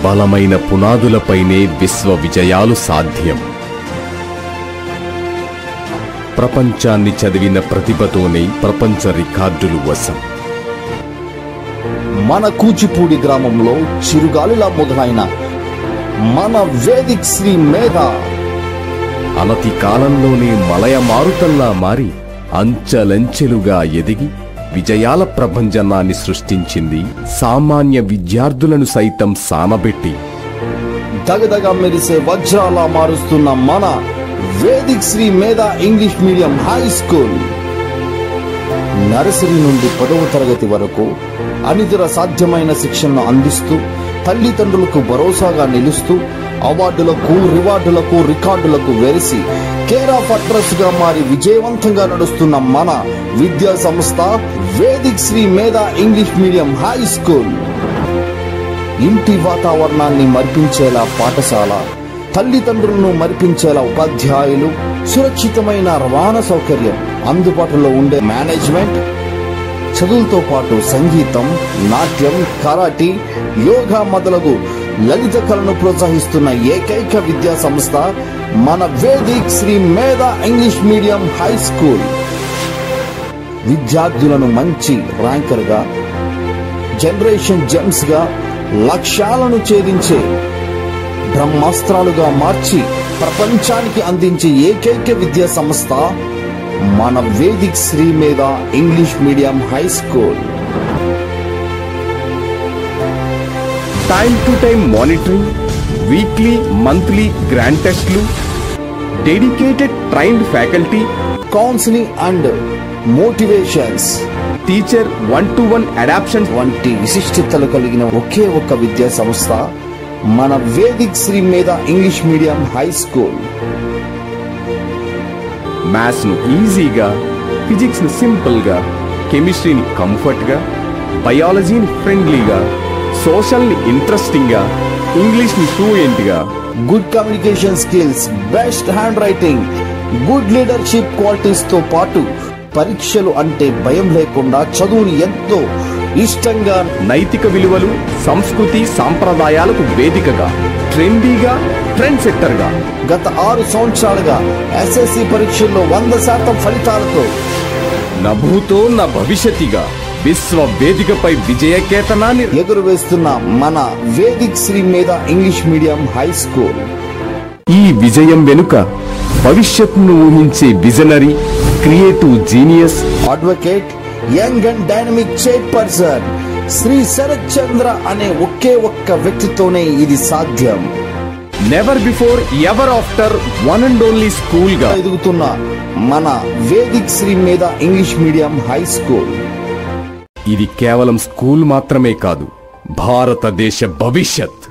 బలమైన పునాదులపైనే విశ్వ విజయాలు సాధ్యం. ప్రపంచాన్ని చదివిన ప్రతిభతోనే ప్రపంచ రికార్డులు వశం. మన కూచిపూడి గ్రామంలో చిరుగాలిలా మొదలైన మన వేదిక్ శ్రీ మేధ అనతి కాలంలోనే మలయ మారుతల్లా మారి అంచెలంచెలుగా ఎదిగి విజయాల ప్రభంజనాన్ని సృష్టించింది. సామాన్య విద్యార్థులను సైతం సానబెట్టి దగదగా మెరిసే వజ్రాలా మారుస్తున్న మన Vedic Sri Medha English medium high school nursery నుండి 10వ తరగతి వరకు అనితర సాధ్యమైన శిక్షణను అందిస్తూ తల్లిదండ్రులకు భరోసాగా నిలుస్తూ అవార్డులకు రివార్డులకు రికార్డులకు వెరిసి కేర్ ఆఫ్ అడ్రస్ గా మారి విజయవంతంగా నడుస్తున్న మన విద్యా సంస్థ Vedic Sri Medha English medium high school. ఇంటి వాతావరణాన్ని మరిపించేలా పాఠశాల, తల్లిదండ్రులను మరిపించేలా ఉపాధ్యాయులు, సురక్షితమైన రవాణా సౌకర్యం, అందుబాటులో ఉండే మేనేజ్మెంట్, చదువులతో పాటు సంగీతం, నాట్యం, కరాటీ, యోగా మొదలగు లలిత కళను ప్రోత్సహిస్తున్న ఏకైక విద్యా సంస్థ మన Vedic Sri Medha English medium high school. విద్యార్థులను మంచి ర్యాంకర్ గా, జనరేషన్ జెమ్స్ గా, లక్ష్యాలను ఛేదించే బ్రహ్మాస్త్రాలుగా మార్చి ప్రపంచానికి అందించే ఏకైక విద్యా సంస్థ మన Vedic Sri Medha English medium high school. Time to time monitoring, weekly monthly grand టెస్ట్లు, dedicated trained faculty, counselling and motivations, teacher 1-to-1 adoption వంటి విశిష్టతలు కలిగిన ఒకే ఒక్క విద్యా సంస్థ మన Vedic Sri Medha English medium high school. Maths ను ఈజీగా, ఫిజిక్స్ ను సింపుల్ గా, కెమిస్ట్రీని కంఫర్ట్ గా, బయాలజీని ఫ్రెండ్లీగా, సోషల్ ని ఇంట్రెస్టింగ్ గా, ఇంగ్లీష్ ని ఫ్లూయెంట్ గా, good communication skills, best hand writing, good leadership qualities తో పాటు పరీక్షలు అంటే భయం లేకుండా చదువుని ఎంతో ఇష్టంగా, నైతిక విలువలు, సంస్కృతి సాంప్రదాయాలకు వేదికగా, ట్రెండీగా, ట్రెండ్ సెట్టర్ గా గత 6 సంవత్సరాలుగా ఎస్ఎస్సి పరీక్షల్లో 100% ఫలితాలతో నభూతో నా భవిష్యత్తుగా విశ్వ వేదికపై విజయకేతనాన్ని ఎగురవేస్తున్న మన Vedic Sri Medha English medium high school. ఈ విజయం వెనుక భవిష్యత్తును ఊహించే visionary, creative genius, advocate, young and dynamic chairperson Sri Sharath Chandra అనే ఒకే ఒక్క వ్యక్తితోనే ఇది సాధ్యం. Never before ever after one and only school గా ఎదుగుతున్న మన Vedic Sri Medha English medium high school. ఇది కేవలం స్కూల్ మాత్రమే కాదు, భారతదేశ భవిష్యత్.